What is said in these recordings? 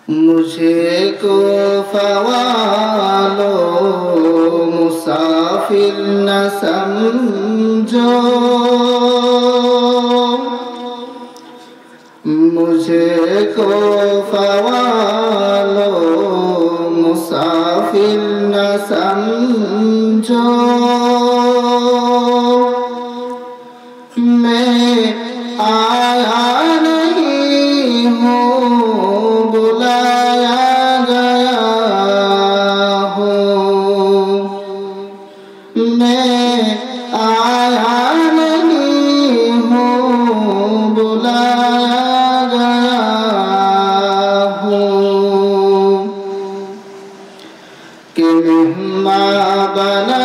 मुझे को फ़वालो मुसाफिर न समझो, मुझे को फ़वालो मुसाफिर न समझो। मैं आया नहीं हूँ, बुलाया गया हूँ। मैं आया नहीं हूँ, बुलाया गया हूँ। कि मेहमान बना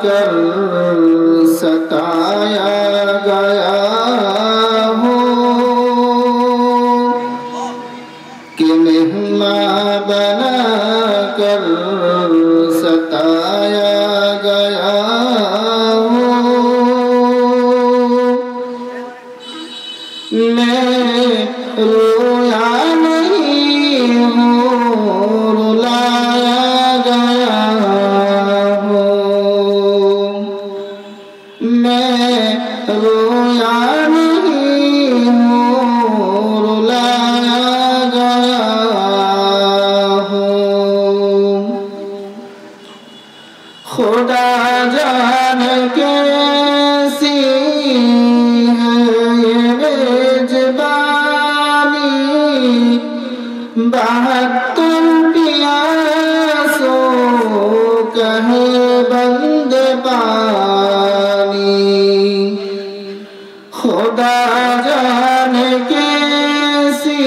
कर सताया गया हूँ, कि मेहमान बना कर सताया गया हूँ। मैं रोया नहीं हूँ, रुलाया गया हूँ। मैं रोया नहीं हूँ, रुलाया गया हूँ। खुदा जाने कैसी है ये मेजबानी, बहत्तर प्यासों कहे बंद पानी। खुदा जाने कैसी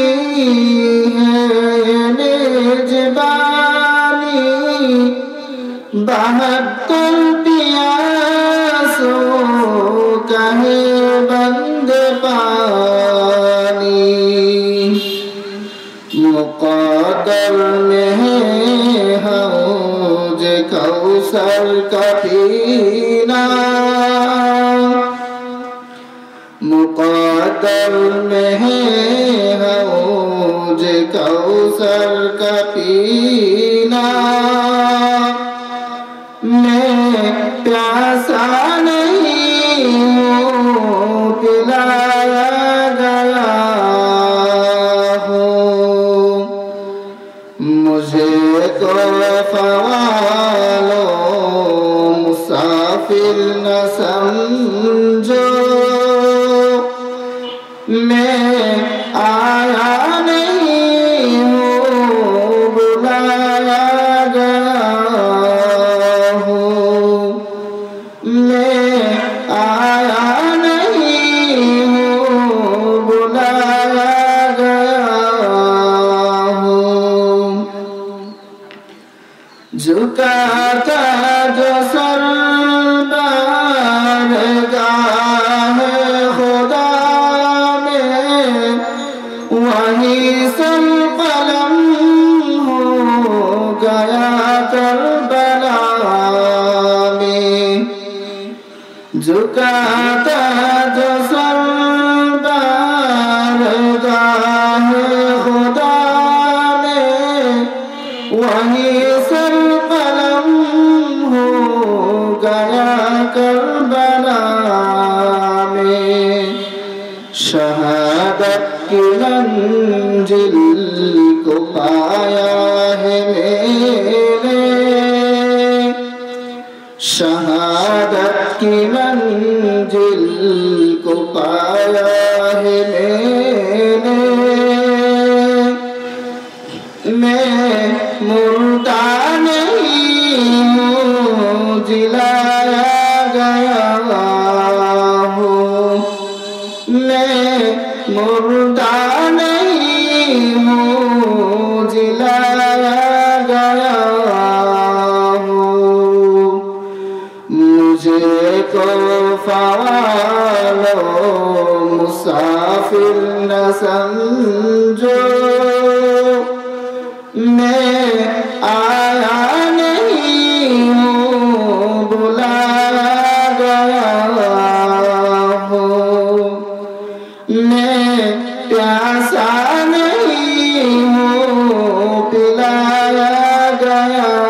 है ये मेजबानी, बहत्तर प्यासों कहे बंद पानी। मुक़द्दर में है हौज कौसर का पीना, मुक़द्दर में है हौज कौसर का पीना। मैं प्यासा नहीं हूँ, पिलाया गया हूँ। मुझे को फ़वालो मुसाफिर न समझो। मैं आया नहीं हूँ, बुलाया गया हूँ। मैं आया नहीं हूँ, बुलाया गया हूँ। झुकाता जो सर बारगाह खुदा में, वहीं सर कलम हो गया करबला में। झुकाता जो सर बारगाह खुदा में, वहीं सर कलम हो गया करबला में। शहादत की मंजिल को पाया है मैंने, शहादत की मंजिल को पाया है मैंने। मैं मुर्दा नहीं हूँ, जिलाया गया हूँ। मैं मुर्दा नहीं हूँ, जिलाया गया हूँ। मुझे को फ़वालो मुसाफिर न समझो। मैं आया नहीं हूँ, बुलाया गया हूँ। मैं प्यासा नहीं हूँ, आया